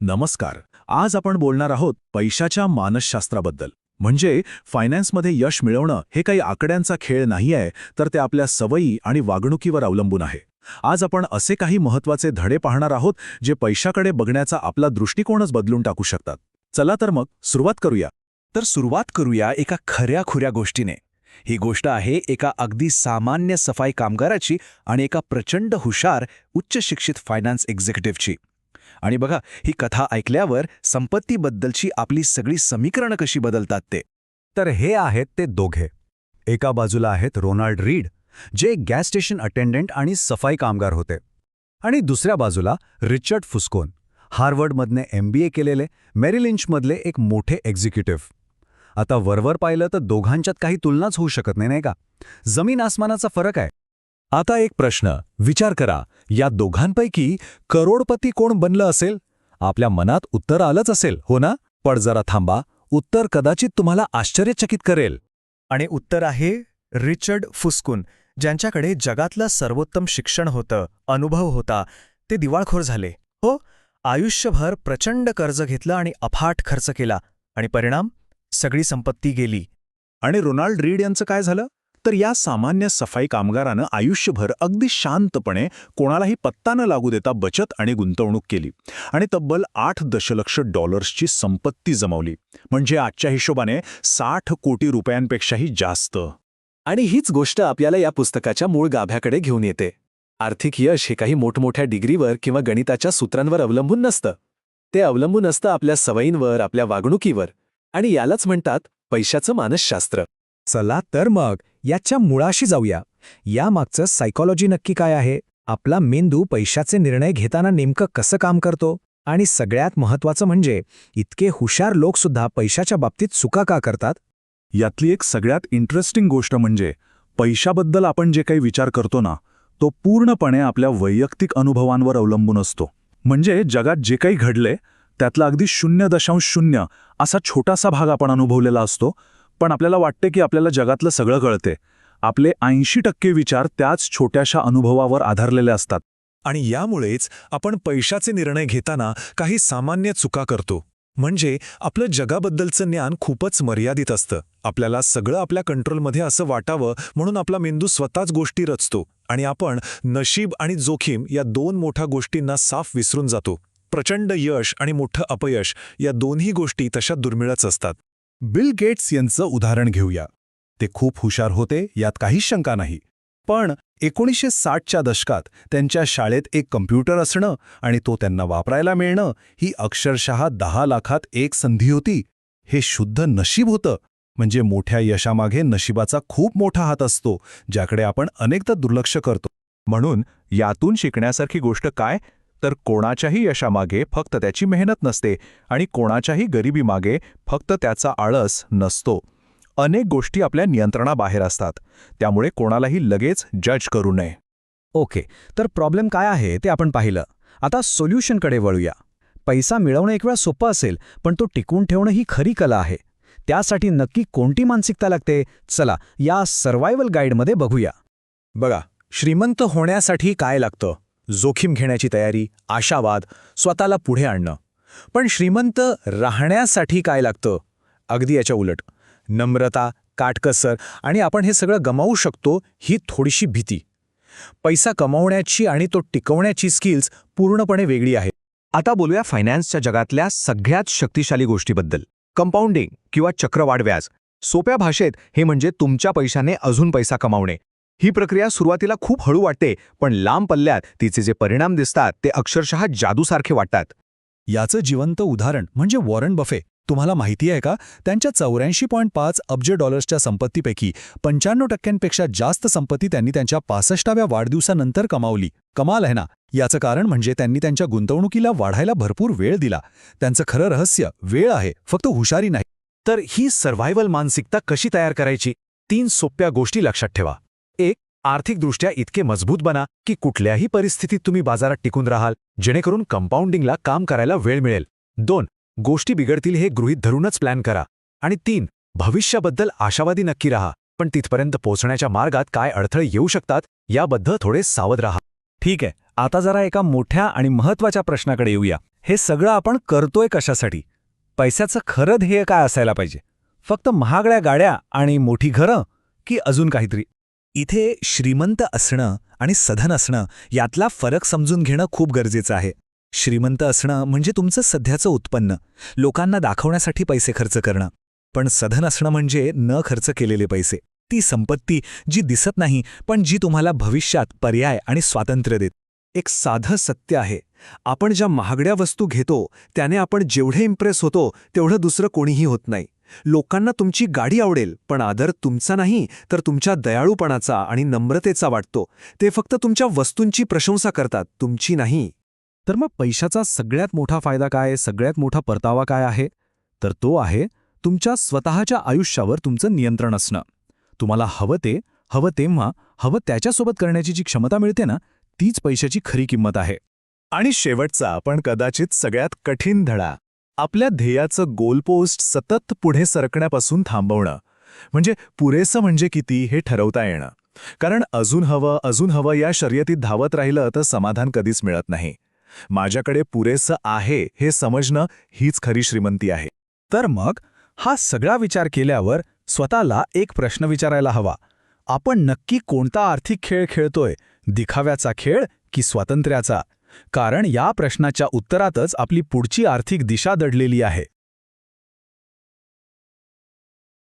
नमस्कार. आज आपण बोलणार आहोत पैशाच्या मानसशास्त्राबद्दल. म्हणजे फायनान्समध्ये यश मिळवणं हे काही आकड्यांचा खेळ नाही आहे, तर ते आपल्या सवयी आणि वागणुकीवर अवलंबून आहे. आज आपण असे काही महत्त्वाचे धडे पाहणार आहोत जे पैशाकडे बघण्याचा आपला दृष्टिकोनच बदलून टाकू शकतात. चला तर मग सुरुवात करूया. तर सुरुवात करूया एका खऱ्या-खुऱ्या गोष्टीने. ही गोष्ट आहे एका अगदी सामान्य सफाई कामगाराची आणि एका प्रचंड हुशार, उच्च शिक्षित फायनान्स एक्झिक्युटिव्हची. आणि बघा, ही कथा ऐकल्यावर संपत्तीबद्दलची आपली सगळी समीकरणं कशी बदलतात ते. तर हे आहेत ते दोघे. एका बाजूला आहेत रोनाल्ड रीड, जे एक गॅस स्टेशन अटेंडंट आणि सफाई कामगार होते. आणि दुसऱ्या बाजूला रिचर्ड फुस्कोन, हार्वर्डमधने MBA केलेले, मेरी लिंचमधले एक मोठे एक्झिक्युटिव्ह. आता वरवर पाहिलं तर दोघांच्यात काही तुलनाच होऊ शकत नाही, नाही का? जमीन आसमानाचा फरक आहे. आता एक प्रश्न विचार करा, या दोघांपैकी करोडपती कोण बनलं असेल? आपल्या मनात उत्तर आलंच असेल, हो ना? पण जरा थांबा, उत्तर कदाचित तुम्हाला आश्चर्यचकित करेल. आणि उत्तर आहे रिचर्ड फुस्कून, ज्यांच्याकडे जगातलं सर्वोत्तम शिक्षण होतं, अनुभव होता. ते दिवाळखोर झाले. हो, आयुष्यभर प्रचंड कर्ज घेतलं आणि अफाट खर्च केला, आणि परिणाम सगळी संपत्ती गेली. आणि रोनाल्ड रीड यांचं काय झालं? तर या सामान्य सफाई कामगारानं आयुष्यभर अगदी शांतपणे कोणालाही पत्ता न लागू देता बचत आणि गुंतवणूक केली आणि तब्बल $8 दशलक्ष संपत्ती जमवली. म्हणजे आजच्या हिशोबाने 60 कोटी रुपयांपेक्षाही जास्त. आणि हीच गोष्ट आपल्याला या पुस्तकाच्या मूळ गाभ्याकडे घेऊन येते. आर्थिक यश हे काही मोठमोठ्या डिग्रीवर किंवा गणिताच्या सूत्रांवर अवलंबून नसतं. ते अवलंबून असतं आपल्या सवयींवर, आपल्या वागणुकीवर. आणि यालाच म्हणतात पैशाचं मानसशास्त्र. चला तर मग याच्या मुळाशी जाऊया. यामागचं सायकॉलॉजी नक्की काय आहे? आपला मेंदू पैशाचे निर्णय घेताना नेमकं कसं काम करतो? आणि सगळ्यात महत्त्वाचं म्हणजे इतके हुशार लोकसुद्धा पैशाच्या बाबतीत चुका का करतात? यातली एक सगळ्यात इंटरेस्टिंग गोष्ट म्हणजे पैशाबद्दल आपण जे काही विचार करतो ना, तो पूर्णपणे आपल्या वैयक्तिक अनुभवांवर अवलंबून असतो. म्हणजे जगात जे काही घडले त्यातला अगदी 0.0 असा छोटासा भाग आपण अनुभवलेला असतो. पण आपल्याला वाटते की आपल्याला जगातलं सगळं कळते. आपले 80% विचार त्याच छोट्याशा अनुभवावर आधारलेले असतात. आणि यामुळेच आपण पैशाचे निर्णय घेताना काही सामान्य चुका करतो. म्हणजे आपलं जगाबद्दलचं ज्ञान खूपच मर्यादित असतं. आपल्याला सगळं आपल्या कंट्रोलमध्ये असं वाटावं म्हणून आपला मेंदू स्वतःच गोष्टी रचतो आणि आपण नशीब आणि जोखीम या दोन मोठ्या गोष्टींना साफ विसरून जातो. प्रचंड यश आणि मोठं अपयश या दोन्ही गोष्टी तशा दुर्मिळच असतात. बिल गेट्स यांचं उदाहरण घेऊया. ते खूप हुशार होते, यात काहीच शंका नाही. पण 1960च्या दशकात त्यांच्या शाळेत एक कम्प्युटर असणं आणि तो त्यांना वापरायला मिळणं ही अक्षरशः 10 लाखात एक संधी होती. हे शुद्ध नशीब होतं. म्हणजे मोठ्या यशामागे नशिबाचा खूप मोठा हात असतो, ज्याकडे आपण अनेकदा दुर्लक्ष करतो. म्हणून यातून शिकण्यासारखी गोष्ट काय? तर कोणाच्याही यशामागे फक्त त्याची मेहनत नसते आणि कोणाच्याही गरिबीमागे फक्त त्याचा आळस नसतो. अनेक गोष्टी आपल्या नियंत्रणाबाहेर असतात. त्यामुळे कोणालाही लगेच जज करू नये. ओके, तर प्रॉब्लेम काय आहे ते आपण पाहिलं. आता सोल्युशनकडे वळूया. पैसा मिळवणं एक वेळा सोपं असेल, पण तो टिकवून ठेवणं ही खरी कला आहे. त्यासाठी नक्की कोणती मानसिकता लागते? चला या सर्व्हायव्हल गाईडमध्ये बघूया. बघा, श्रीमंत होण्यासाठी काय लागतं? जोखीम घेण्याची तयारी, आशावाद, स्वतःला पुढे आणणं. पण श्रीमंत राहण्यासाठी काय लागतं? अगदी याच्या उलट, नम्रता, काटकसर आणि आपण हे सगळं गमावू शकतो ही थोडीशी भीती. पैसा कमावण्याची आणि तो टिकवण्याची स्किल्स पूर्णपणे वेगळी आहे. आता बोलूया फायनान्सच्या जगातल्या सगळ्यात शक्तिशाली गोष्टीबद्दल, कंपाऊंडिंग किंवा चक्रवाढ व्याज. सोप्या भाषेत हे म्हणजे तुमच्या पैशाने अजून पैसा कमावणे. ही प्रक्रिया सुरुवातीला खूप हळू वाटते, पण लांब पल्ल्यात तिचे जे परिणाम दिसतात ते अक्षरशः जादूसारखे वाटतात. याचं जिवंत उदाहरण म्हणजे वॉरन बफे. तुम्हाला माहिती आहे का, त्यांच्या 84.5 अब्ज डॉलर्सच्या संपत्तीपैकी 95% जास्त संपत्ती त्यांनी त्यांच्या 65व्या वाढदिवसानंतर कमावली. कमाल आहे ना? याचं कारण म्हणजे त्यांनी त्यांच्या गुंतवणुकीला वाढायला भरपूर वेळ दिला. त्यांचं खरं रहस्य वेळ आहे, फक्त हुशारी नाही. तर ही सर्व्हायव्हल मानसिकता कशी तयार करायची? 3 सोप्या गोष्टी लक्षात ठेवा. 1. आर्थिकदृष्ट्या इतके मजबूत बना की कुठल्याही परिस्थितीत तुम्ही बाजारात टिकून राहाल, जेणेकरून कंपाऊंडिंगला काम करायला वेळ मिळेल. 2. गोष्टी बिघडतील हे गृहीत धरूनच प्लॅन करा. आणि 3. भविष्याबद्दल आशावादी नक्की राहा, पण तिथपर्यंत पोहोचण्याच्या मार्गात काय अडथळे येऊ शकतात याबद्दल थोडे सावध राहा. ठीक आहे, आता जरा एका मोठ्या आणि महत्त्वाच्या प्रश्नाकडे येऊया. हे सगळं आपण करतोय कशासाठी? पैशाचं खरं ध्येय काय असायला पाहिजे? फक्त महागड्या गाड्या आणि मोठी घरं की अजून काहीतरी? इथे श्रीमंत असणं आणि सधन असणं यातला फरक समजून घेणं खूप गरजेचं आहे. श्रीमंत असणं म्हणजे तुमचं सध्याचं उत्पन्न, लोकांना दाखवण्यासाठी पैसे खर्च करणं. पण सधन असणं म्हणजे न खर्च केलेले पैसे, ती संपत्ती जी दिसत नाही पण जी तुम्हाला भविष्यात पर्याय आणि स्वातंत्र्य देत. एक साधं सत्य आहे, आपण ज्या महागड्या वस्तू घेतो त्याने आपण जेवढे इम्प्रेस होतो तेवढं दुसरं कोणीही होत नाही. लोकांना तुमची गाडी आवडेल पण आदर तुमचा नाही तर तुमच्या दयाळूपणाचा आणि नम्रतेचा वाटतो. ते फक्त तुमच्या वस्तूंची प्रशंसा करतात, तुमची नाही. तर मग पैशाचा सगळ्यात मोठा फायदा काय, सगळ्यात मोठा परतावा काय आहे? तर तो आहे तुमच्या स्वतःच्या आयुष्यावर तुमचं नियंत्रण असणं. तुम्हाला हवं ते, हवं तेव्हा, हवं त्याच्यासोबत करण्याची जी क्षमता मिळते ना, तीच पैशाची खरी किंमत आहे. आणि शेवटचा पण कदाचित सगळ्यात कठीण धडा, आपल्या ध्येयाचं गोलपोस्ट सतत पुढे सरकण्यापासून थांबवणं. म्हणजे पुरेसं म्हणजे किती हे ठरवता येणं. कारण अजून हवं या शर्यतीत धावत राहिलं तर समाधान कधीच मिळत नाही. माझ्याकडे पुरेसं आहे हे समजणं हीच खरी श्रीमंती आहे. तर मग हा सगळा विचार केल्यावर स्वतःला एक प्रश्न विचारायला हवा. आपण नक्की कोणता आर्थिक खेळ खेळतोय, दिखाव्याचा खेळ की स्वातंत्र्याचा? कारण या प्रश्नाच्या उत्तरातच आपली पुढची आर्थिक दिशा दडलेली आहे.